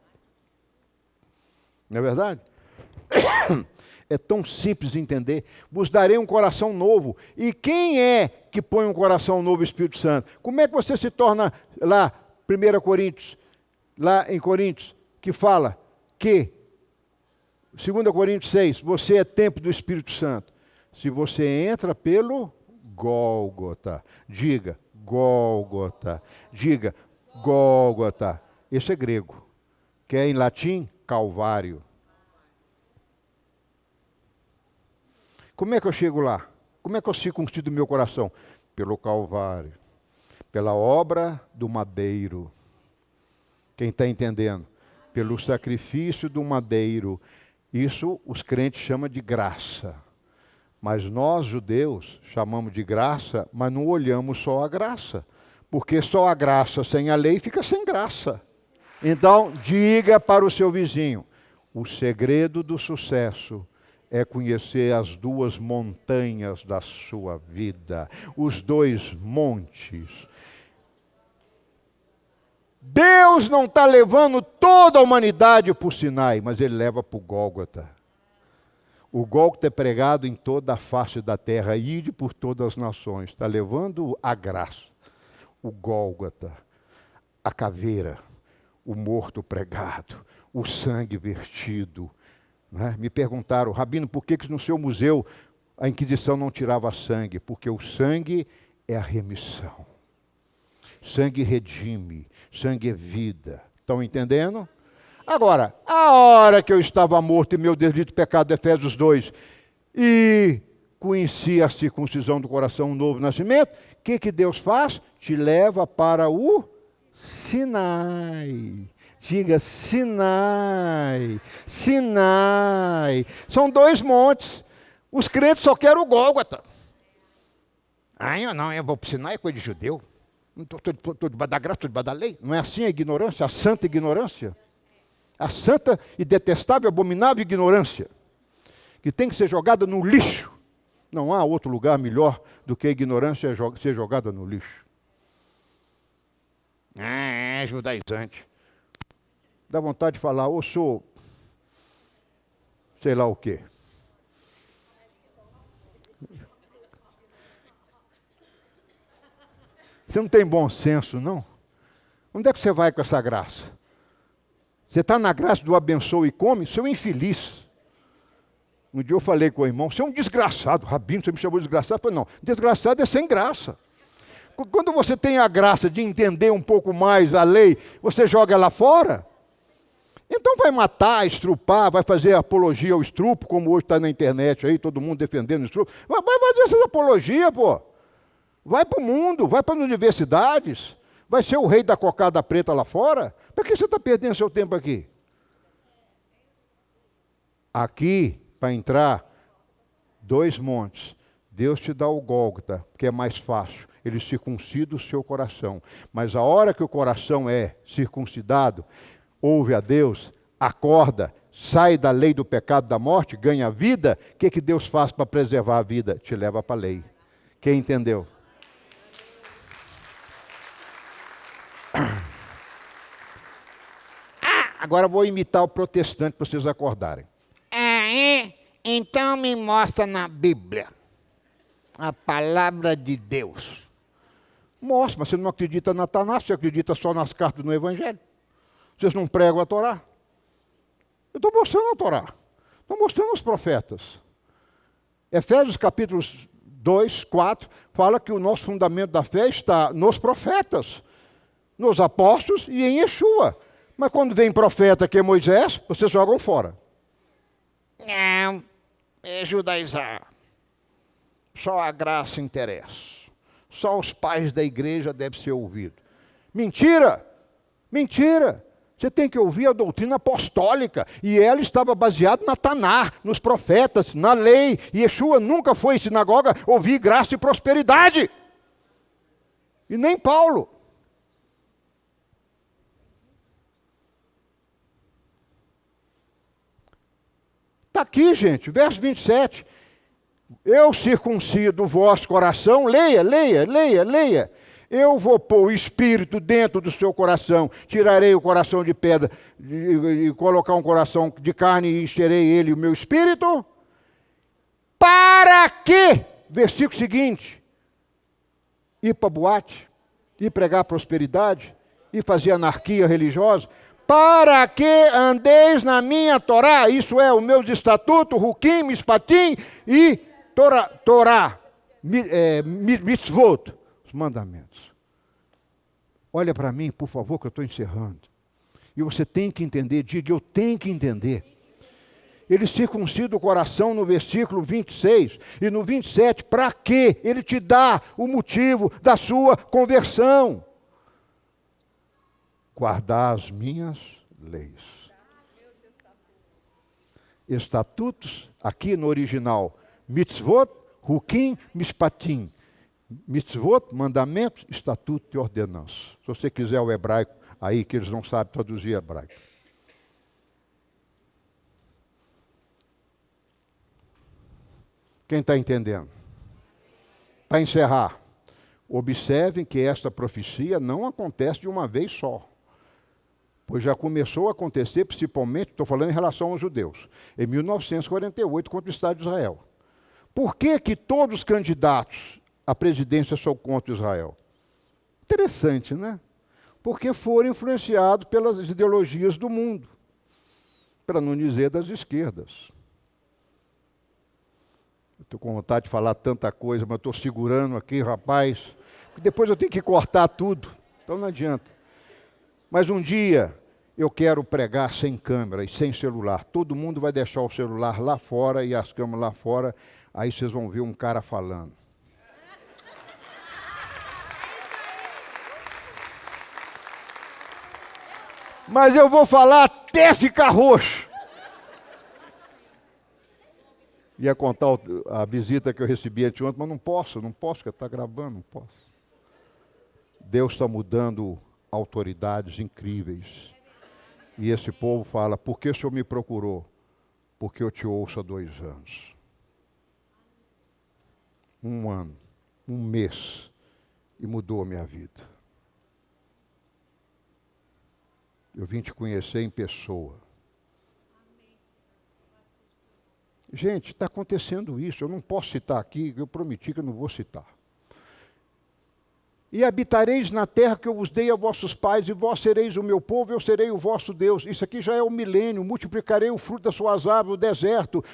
Não é verdade? É tão simples entender. Vos darei um coração novo. E quem é que põe um coração novo, Espírito Santo? Como é que você se torna lá, 1 Coríntios, lá em Coríntios, que fala que 2 Coríntios 6, você é templo do Espírito Santo. Se você entra pelo Gólgota, diga Gólgota, diga Gólgota. Isso é grego, que é em latim, Calvário. Como é que eu chego lá? Como é que eu circuncido o meu coração? Pelo Calvário, pela obra do madeiro. Quem está entendendo? Pelo sacrifício do madeiro. Isso os crentes chamam de graça. Mas nós, judeus, chamamos de graça, mas não olhamos só a graça. Porque só a graça sem a lei fica sem graça. Então, diga para o seu vizinho, o segredo do sucesso é conhecer as duas montanhas da sua vida, os dois montes. Deus não está levando toda a humanidade para o Sinai, mas Ele leva para o Gólgota. O Gólgota é pregado em toda a face da terra, ide por todas as nações. Está levando a graça, o Gólgota, a caveira, o morto pregado, o sangue vertido. Né? Me perguntaram, Rabino, por que no seu museu a Inquisição não tirava sangue? Porque o sangue é a remissão. Sangue redime, sangue é vida. Estão entendendo? Agora, a hora que eu estava morto e meu desdito pecado, Efésios 2, e conheci a circuncisão do coração, um novo nascimento, o que Deus faz? Te leva para o Sinai. Diga Sinai, Sinai. São dois montes. Os crentes só querem o Gólgota. Eu vou para o Sinai, coisa de judeu. Estou debaixo da graça, estou debaixo da lei. Não é assim a ignorância, a santa ignorância? A santa e detestável, abominável ignorância, que tem que ser jogada no lixo. Não há outro lugar melhor do que a ignorância ser jogada no lixo. É judaizante. Dá vontade de falar, ô sou, sei lá o quê. Você não tem bom senso, não? Onde é que você vai com essa graça? Você está na graça do abençoa e come? Seu infeliz. Um dia eu falei com o irmão, você é um desgraçado. Rabino, você me chamou de desgraçado? Eu falei, não, desgraçado é sem graça. Quando você tem a graça de entender um pouco mais a lei, você joga ela fora? Então vai matar, estrupar, vai fazer apologia ao estrupo, como hoje está na internet aí, todo mundo defendendo o estrupo. Vai fazer essa apologia, pô. Vai para o mundo, vai para as universidades, vai ser o rei da cocada preta lá fora. Por que você está perdendo seu tempo aqui? Aqui, para entrar, 2 montes. Deus te dá o Gólgota, que é mais fácil. Ele circuncida o seu coração. Mas a hora que o coração é circuncidado, ouve a Deus, acorda, sai da lei do pecado da morte, ganha vida, o que Deus faz para preservar a vida? Te leva para a lei. Quem entendeu? Agora vou imitar o protestante para vocês acordarem. Então me mostra na Bíblia a palavra de Deus. Mostra, mas você não acredita na Tanás, você acredita só nas cartas no Evangelho. Vocês não pregam a Torá. Eu estou mostrando a Torá. Estou mostrando os profetas. Efésios capítulo 2, 4, fala que o nosso fundamento da fé está nos profetas, nos apóstolos e em Yeshua. Mas quando vem profeta que é Moisés, vocês jogam fora. Não, é judaizar. Só a graça interessa. Só os pais da igreja devem ser ouvidos. Mentira! Mentira! Você tem que ouvir a doutrina apostólica. E ela estava baseada na Taná, nos profetas, na lei. E Yeshua nunca foi em sinagoga ouvir graça e prosperidade. E nem Paulo. Está aqui, gente, verso 27. Eu circuncido o vosso coração. Leia, leia, leia, leia. Eu vou pôr o espírito dentro do seu coração, tirarei o coração de pedra e colocar um coração de carne e encherei ele o meu espírito. Para quê? Versículo seguinte. Ir para boate, ir pregar prosperidade, ir fazer anarquia religiosa. Para que andeis na minha Torá, isso é, os meus estatutos, Hukim, Mishpatim e Torá, mitzvot. Os mandamentos. Olha para mim, por favor, que eu estou encerrando. E você tem que entender, diga, eu tenho que entender. Ele circuncida o coração no versículo 26 e no 27, para quê? Ele te dá o motivo da sua conversão. Guardar as minhas leis. Estatutos, aqui no original, mitzvot, hukim, mishpatim. Mitzvot, mandamentos, estatuto e ordenança. Se você quiser o hebraico, aí que eles não sabem traduzir hebraico. Quem está entendendo? Para encerrar, observem que esta profecia não acontece de uma vez só. Pois já começou a acontecer, principalmente, estou falando em relação aos judeus, em 1948 contra o Estado de Israel. Por que que todos os candidatos à presidência são contra Israel? Interessante, né? Porque foram influenciados pelas ideologias do mundo, para não dizer das esquerdas. Estou com vontade de falar tanta coisa, mas estou segurando aqui, rapaz. Depois eu tenho que cortar tudo, então não adianta. Mas um dia eu quero pregar sem câmera e sem celular. Todo mundo vai deixar o celular lá fora e as câmeras lá fora. Aí vocês vão ver um cara falando. Mas eu vou falar até ficar roxo. Ia contar a visita que eu recebi anteontem, mas não posso, porque está gravando, não posso. Deus está mudando autoridades incríveis. E esse povo fala, por que o Senhor me procurou? Porque eu te ouço há 2 anos. 1 ano, 1 mês, e mudou a minha vida. Eu vim te conhecer em pessoa. Gente, está acontecendo isso. Eu não posso citar aqui, eu prometi que eu não vou citar. E habitareis na terra que eu vos dei a vossos pais, e vós sereis o meu povo, eu serei o vosso Deus. Isso aqui já é o milênio, multiplicarei o fruto das suas árvores,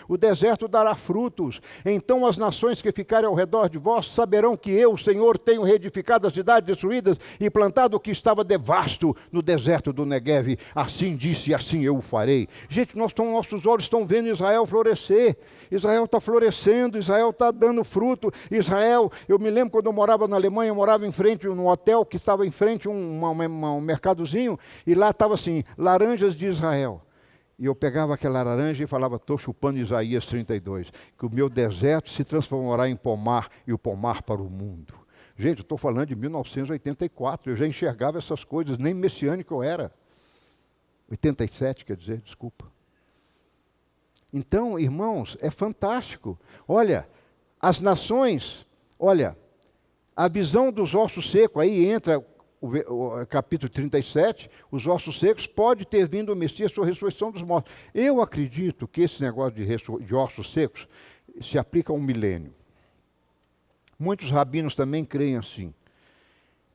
o deserto dará frutos. Então as nações que ficarem ao redor de vós saberão que eu, Senhor, tenho reedificado as cidades destruídas e plantado o que estava devasto no deserto do Negueve. Assim disse e assim eu o farei. Gente, nossos olhos estão vendo Israel florescer. Israel está florescendo, Israel está dando fruto. Israel, eu me lembro quando eu morava na Alemanha, eu morava em frente num hotel que estava em frente um mercadozinho, e lá estava assim, laranjas de Israel. E eu pegava aquela laranja e falava, estou chupando Isaías 32, que o meu deserto se transformará em pomar, e o pomar para o mundo. Gente, eu estou falando de 1984, eu já enxergava essas coisas, nem messiânico eu era. 87, quer dizer, desculpa. Então, irmãos, é fantástico. Olha, as nações, olha, a visão dos ossos secos, aí entra o capítulo 37, os ossos secos, pode ter vindo o Messias, sua ressurreição dos mortos. Eu acredito que esse negócio de ossos secos se aplica a um milênio. Muitos rabinos também creem assim.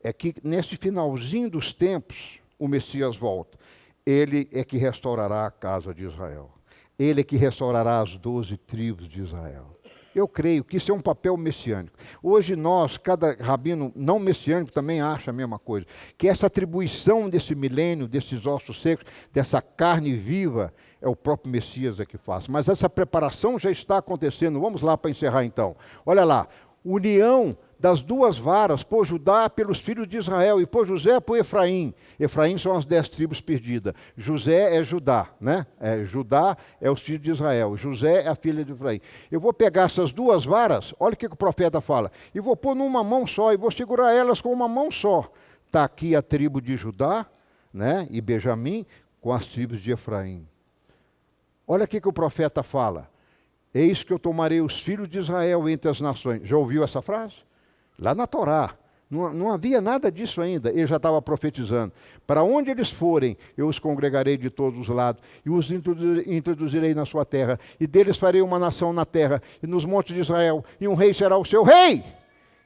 É que nesse finalzinho dos tempos, o Messias volta. Ele é que restaurará a casa de Israel. Ele é que restaurará as 12 tribos de Israel. Eu creio que isso é um papel messiânico. Hoje nós, cada rabino não messiânico também acha a mesma coisa. Que essa atribuição desse milênio, desses ossos secos, dessa carne viva, é o próprio Messias que faz. Mas essa preparação já está acontecendo. Vamos lá para encerrar então. Olha lá, união das duas varas, por Judá pelos filhos de Israel, e por José por Efraim. Efraim são as 10 tribos perdidas. José é Judá, né? Judá é os filhos de Israel. José é a filha de Efraim. Eu vou pegar essas duas varas, olha o que o profeta fala, e vou pôr numa mão só, e vou segurar elas com uma mão só. Está aqui a tribo de Judá, né? E Benjamim, com as tribos de Efraim. Olha o que o profeta fala. Eis que eu tomarei os filhos de Israel entre as nações. Já ouviu essa frase? Lá na Torá. Não havia nada disso ainda. Ele já estava profetizando. Para onde eles forem, eu os congregarei de todos os lados, e os introduzirei na sua terra, e deles farei uma nação na terra, e nos montes de Israel, e um rei será o seu rei.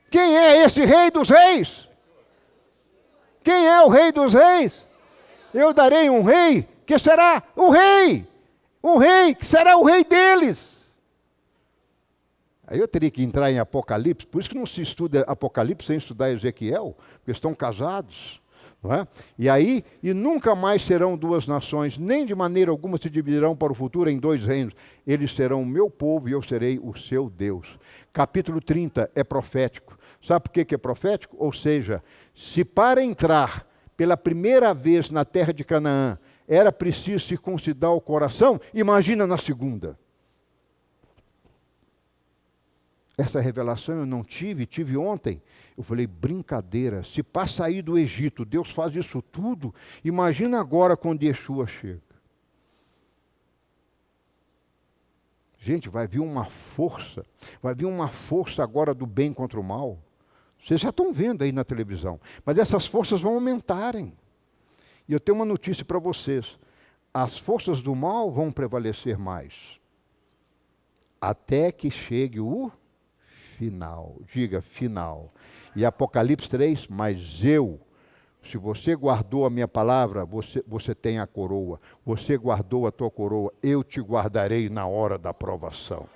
Quem é esse rei dos reis? Quem é o rei dos reis? Eu darei um rei que será o rei. Um rei que será o rei deles. Aí eu teria que entrar em Apocalipse, por isso que não se estuda Apocalipse sem estudar Ezequiel, porque estão casados. Não é? E nunca mais serão duas nações, nem de maneira alguma se dividirão para o futuro em 2 reinos. Eles serão o meu povo e eu serei o seu Deus. Capítulo 30 é profético. Sabe por que é profético? Ou seja, se para entrar pela primeira vez na terra de Canaã era preciso circuncidar o coração, imagina na segunda. Essa revelação eu não tive ontem. Eu falei, brincadeira, se para sair do Egito Deus faz isso tudo, imagina agora quando Yeshua chega. Gente, vai vir uma força agora do bem contra o mal. Vocês já estão vendo aí na televisão, mas essas forças vão aumentarem. E eu tenho uma notícia para vocês, as forças do mal vão prevalecer mais, até que chegue o final, diga final. E Apocalipse 3, mas eu, se você guardou a minha palavra, você tem a coroa, você guardou a tua coroa, eu te guardarei na hora da provação.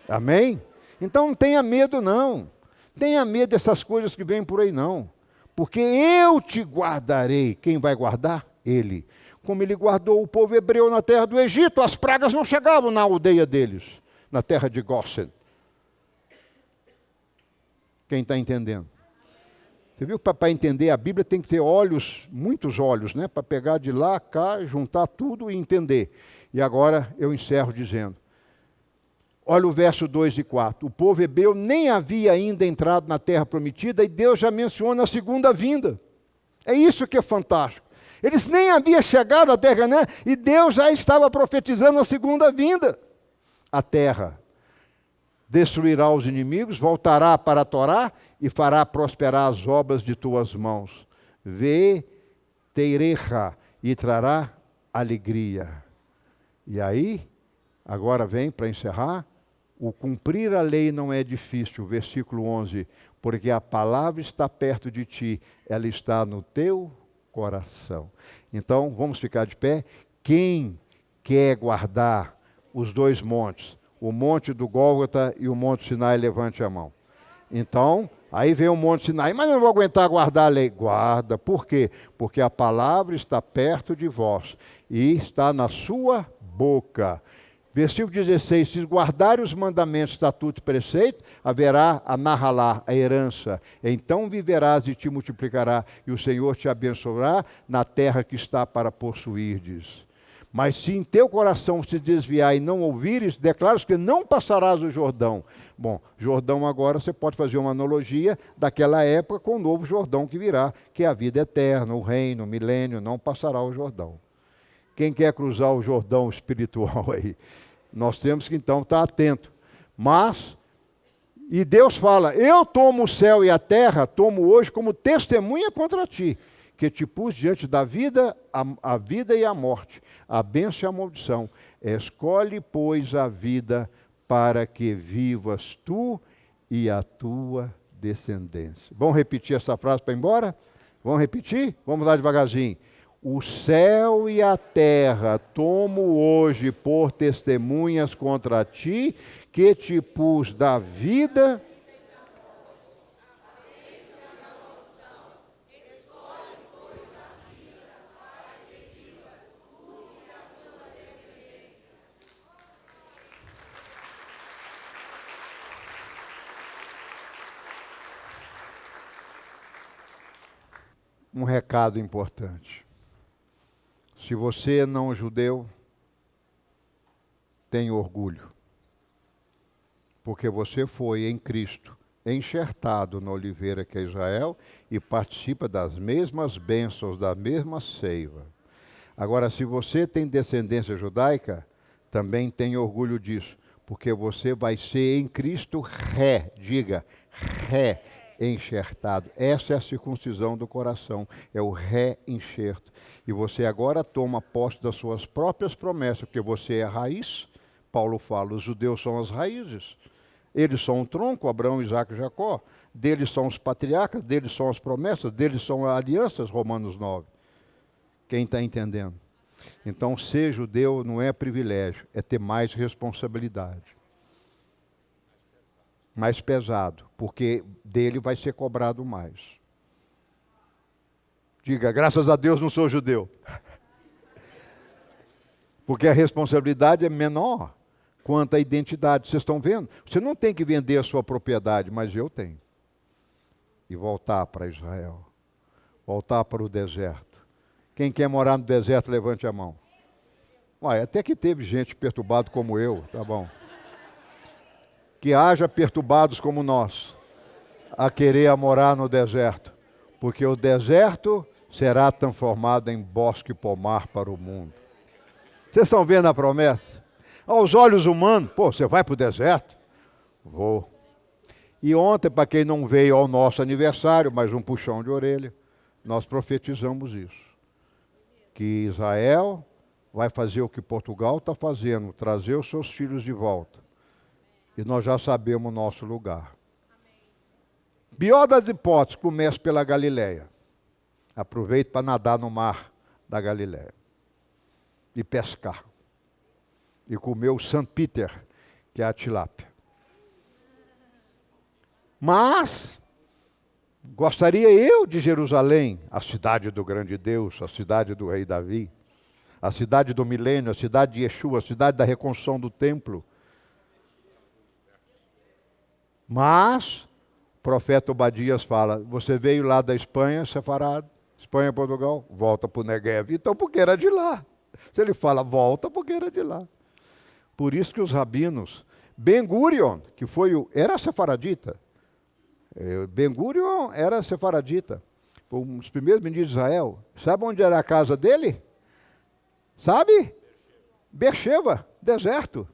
Amém? Então não tenha medo não, tenha medo dessas coisas que vêm por aí não, porque eu te guardarei. Quem vai guardar? Ele. Como ele guardou o povo hebreu na terra do Egito, as pragas não chegavam na aldeia deles, na terra de Gósen. Quem está entendendo? Você viu que para entender a Bíblia tem que ter olhos, muitos olhos, né? Para pegar de lá, cá, juntar tudo e entender. E agora eu encerro dizendo, olha o verso 2 e 4. O povo hebreu nem havia ainda entrado na terra prometida e Deus já menciona a segunda vinda. É isso que é fantástico. Eles nem haviam chegado à terra, né? E Deus já estava profetizando a segunda vinda. A terra destruirá os inimigos, voltará para a Torá e fará prosperar as obras de tuas mãos. Teirecha e trará alegria. E aí, agora vem para encerrar, o cumprir a lei não é difícil, versículo 11, porque a palavra está perto de ti, ela está no teu coração. Então, vamos ficar de pé. Quem quer guardar os 2 montes, o monte do Gólgota e o monte Sinai, levante a mão. Então, aí vem o monte Sinai, mas não vou aguentar guardar a lei. Guarda, por quê? Porque a palavra está perto de vós e está na sua boca. Versículo 16, se guardarem os mandamentos, estatutos e preceitos, haverá a nahalá, a herança. Então viverás e te multiplicará, e o Senhor te abençoará na terra que está para possuirdes. Mas se em teu coração se desviar e não ouvires, declaras que não passarás o Jordão. Bom, Jordão agora você pode fazer uma analogia daquela época com o novo Jordão que virá, que é a vida eterna, o reino, o milênio, não passará o Jordão. Quem quer cruzar o Jordão espiritual aí? Nós temos que então estar atento. Mas, e Deus fala, eu tomo o céu e a terra, tomo hoje como testemunha contra ti, que te pus diante da vida, a vida e a morte, a bênção e a maldição. Escolhe, pois, a vida para que vivas tu e a tua descendência. Vamos repetir essa frase para ir embora? Vamos repetir? Vamos lá devagarzinho. O céu e a terra tomo hoje por testemunhas contra ti, que te pus da vida. um recado importante. Se você não é judeu, tenha orgulho. Porque você foi em Cristo enxertado na oliveira que é Israel e participa das mesmas bênçãos, da mesma seiva. Agora, se você tem descendência judaica, também tenha orgulho disso, porque você vai ser em Cristo enxertado. Essa é a circuncisão do coração, é o reenxerto. E você agora toma posse das suas próprias promessas, porque você é a raiz. Paulo fala, os judeus são as raízes. Eles são o tronco, Abraão, Isaac e Jacó. Deles são os patriarcas, deles são as promessas, deles são as alianças, Romanos 9. Quem está entendendo? Então, ser judeu não é privilégio, é ter mais responsabilidade. Mais pesado, porque dele vai ser cobrado mais. Diga, graças a Deus não sou judeu. Porque a responsabilidade é menor quanto à identidade. Vocês estão vendo? Você não tem que vender a sua propriedade, mas eu tenho. E voltar para Israel. Voltar para o deserto. Quem quer morar no deserto, levante a mão. Ué, até que teve gente perturbada como eu, tá bom. Que haja perturbados como nós, a querer morar no deserto. Porque o deserto será transformado em bosque e pomar para o mundo. Vocês estão vendo a promessa? Aos olhos humanos, pô, você vai para o deserto? Vou. E ontem, para quem não veio ao nosso aniversário, mais um puxão de orelha, nós profetizamos isso. Que Israel vai fazer o que Portugal está fazendo, trazer os seus filhos de volta. E nós já sabemos o nosso lugar. Pior das hipóteses, comece pela Galileia. Aproveite para nadar no mar da Galileia. E pescar. E comer o St. Peter, que é a tilápia. Mas, gostaria eu de Jerusalém, a cidade do grande Deus, a cidade do rei Davi, a cidade do milênio, a cidade de Yeshua, a cidade da reconstrução do templo. Mas, o profeta Obadias fala, você veio lá da Espanha, separado, Espanha, Portugal, volta para o Negev. Então, porque era de lá. Se ele fala, volta, porque era de lá. Por isso que os rabinos, Ben-Gurion, que era sefaradita, Ben-Gurion era sefaradita, foi um dos primeiros ministros de Israel. Sabe onde era a casa dele? Sabe? Beersheba, deserto.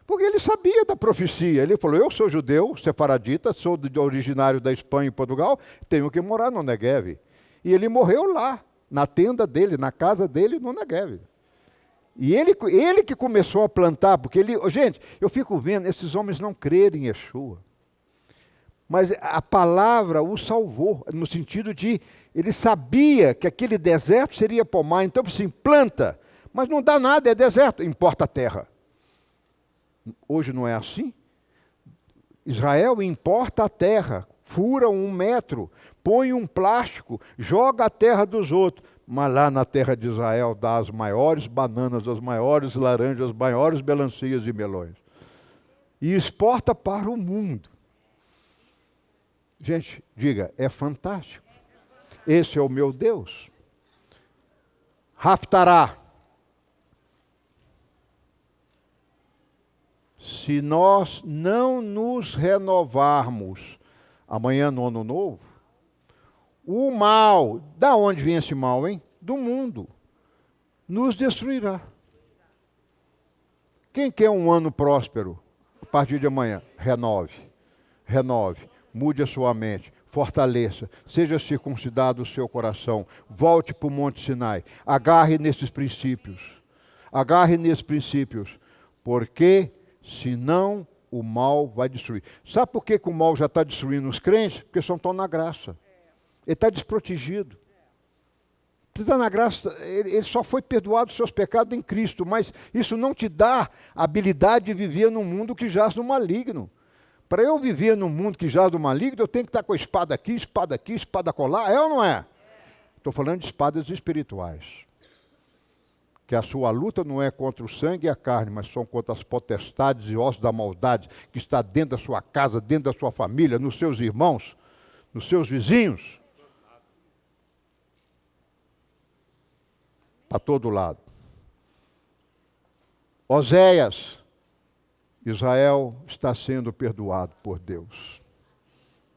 Porque ele sabia da profecia. Ele falou, eu sou judeu, sefaradita, sou originário da Espanha e Portugal, tenho que morar no Negev. E ele morreu lá, na tenda dele, na casa dele, no Negev. E ele que começou a plantar, porque gente, eu fico vendo, esses homens não crerem em Yeshua. Mas a palavra o salvou, no sentido de, ele sabia que aquele deserto seria pomar, então assim, planta, mas não dá nada, é deserto, importa a terra. Hoje não é assim? Israel importa a terra, fura 1 metro, põe um plástico, joga a terra dos outros. Mas lá na terra de Israel dá as maiores bananas, as maiores laranjas, as maiores melancias e melões. E exporta para o mundo. Gente, diga, é fantástico. Esse é o meu Deus. Haftará. Se nós não nos renovarmos amanhã no ano novo, o mal, da onde vem esse mal, hein? Do mundo, nos destruirá. Quem quer um ano próspero? A partir de amanhã, renove, mude a sua mente, fortaleça, seja circuncidado o seu coração, volte para o Monte Sinai, agarre nesses princípios, porque senão o mal vai destruir. Sabe por que o mal já está destruindo os crentes? Porque só estão na graça. Ele está desprotegido. Ele está na graça, ele só foi perdoado os seus pecados em Cristo, mas isso não te dá a habilidade de viver num mundo que jaz no maligno. Para eu viver num mundo que jaz no maligno, eu tenho que estar com a espada aqui, espada colar, é ou não é? Estou falando de espadas espirituais. Que a sua luta não é contra o sangue e a carne, mas são contra as potestades e ossos da maldade que está dentro da sua casa, dentro da sua família, nos seus irmãos, nos seus vizinhos. a todo lado. Oséias, Israel está sendo perdoado por Deus.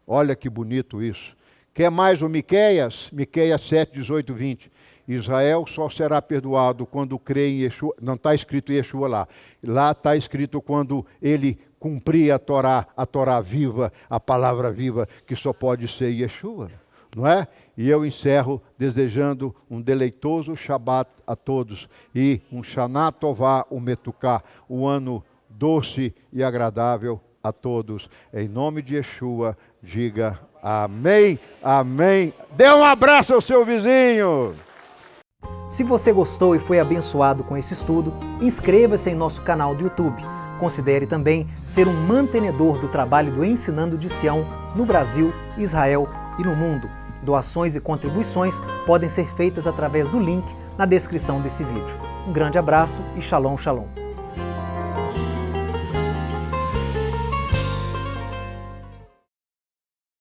Olha que bonito isso. Quer mais o Miqueias? Miqueias 7, 18, 20. Israel só será perdoado quando crê em Yeshua. Não está escrito Yeshua lá. Lá está escrito quando ele cumprir a Torá viva, a palavra viva, que só pode ser Yeshua. Não é? E eu encerro desejando um deleitoso Shabat a todos e um Shana Tová Umetuká, um ano doce e agradável a todos. Em nome de Yeshua, diga amém, amém. Dê um abraço ao seu vizinho. Se você gostou e foi abençoado com esse estudo, inscreva-se em nosso canal do YouTube. Considere também ser um mantenedor do trabalho do Ensinando de Sião no Brasil, Israel e no mundo. Doações e contribuições podem ser feitas através do link na descrição desse vídeo. Um grande abraço e Shalom, Shalom.